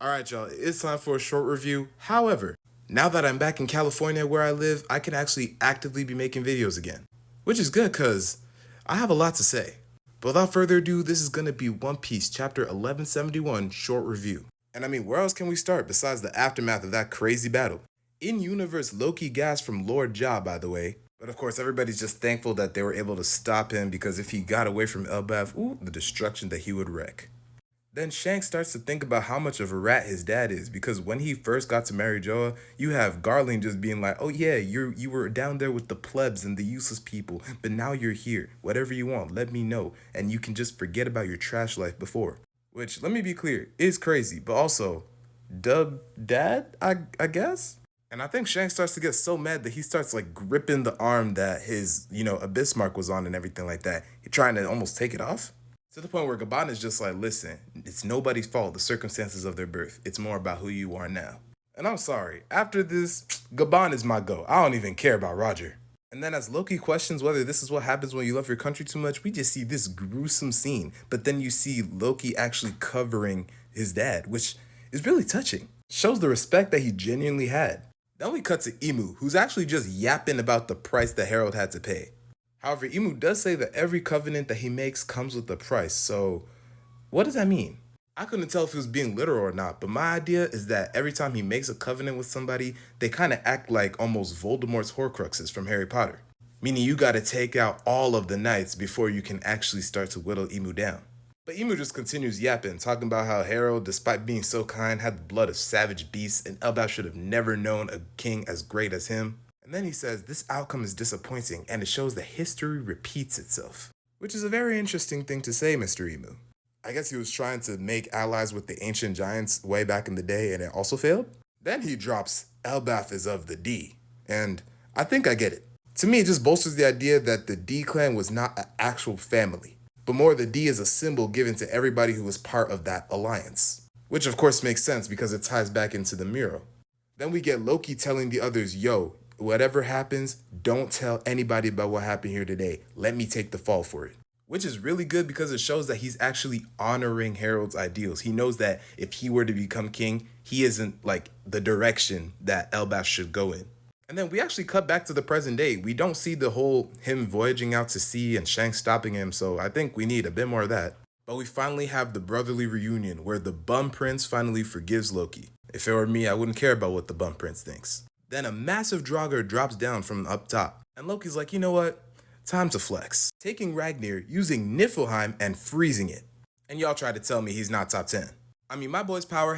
Alright, y'all, it's time for a short review. However, now that I'm back in California where I live, I can actually actively be making videos again. Which is good because I have a lot to say. But without further ado, this is going to be One Piece Chapter 1171 Short Review. And I mean, where else can we start besides the aftermath of that crazy battle? In-universe Loki gassed from Lord Ja, by the way. But of course, everybody's just thankful that they were able to stop him because if he got away from Elbaf, the destruction that he would wreak. Then Shanks starts to think about how much of a rat his dad is because when he first got to marry Joa, you have Garling just being like, "Oh yeah, you were down there with the plebs and the useless people, but now you're here. Whatever you want, let me know, and you can just forget about your trash life before." Which, let me be clear, is crazy, but also, dub dad, I guess. And I think Shanks starts to get so mad that he starts like gripping the arm that his, Abyss mark was on and everything like that. He trying to almost take it off. To the point where Gaban is just like, listen, it's nobody's fault, the circumstances of their birth. It's more about who you are now. And I'm sorry, after this, Gaban is my go. I don't even care about Roger. And then as Loki questions whether this is what happens when you love your country too much, we just see this gruesome scene. But then you see Loki actually covering his dad, which is really touching. Shows the respect that he genuinely had. Then we cut to Emu, who's actually just yapping about the price that Harold had to pay. However, Emu does say that every covenant that he makes comes with a price, so what does that mean? I couldn't tell if he was being literal or not, but my idea is that every time he makes a covenant with somebody, they kind of act like almost Voldemort's Horcruxes from Harry Potter. Meaning you gotta take out all of the knights before you can actually start to whittle Emu down. But Emu just continues yapping, talking about how Harold, despite being so kind, had the blood of savage beasts and Elbaf should have never known a king as great as him. And then he says this outcome is disappointing and it shows that history repeats itself. Which is a very interesting thing to say, Mr. Emu. I guess he was trying to make allies with the ancient giants way back in the day and it also failed? Then he drops Elbaf is of the D. And I think I get it. To me, it just bolsters the idea that the D clan was not an actual family, but more the D is a symbol given to everybody who was part of that alliance. Which of course makes sense because it ties back into the mural. Then we get Loki telling the others, yo, whatever happens, don't tell anybody about what happened here today. Let me take the fall for it. Which is really good because it shows that he's actually honoring Harold's ideals. He knows that if he were to become king, he isn't like the direction that Elbaf should go in. And then we actually cut back to the present day. We don't see the whole him voyaging out to sea and Shanks stopping him, so I think we need a bit more of that. But we finally have the brotherly reunion where the Bum Prince finally forgives Loki. If it were me, I wouldn't care about what the Bum Prince thinks. Then a massive Draugr drops down from up top, and Loki's like, you know what? Time to flex. Taking Ragnir, using Niflheim, and freezing it. And y'all try to tell me he's not top 10. I mean, my boy's power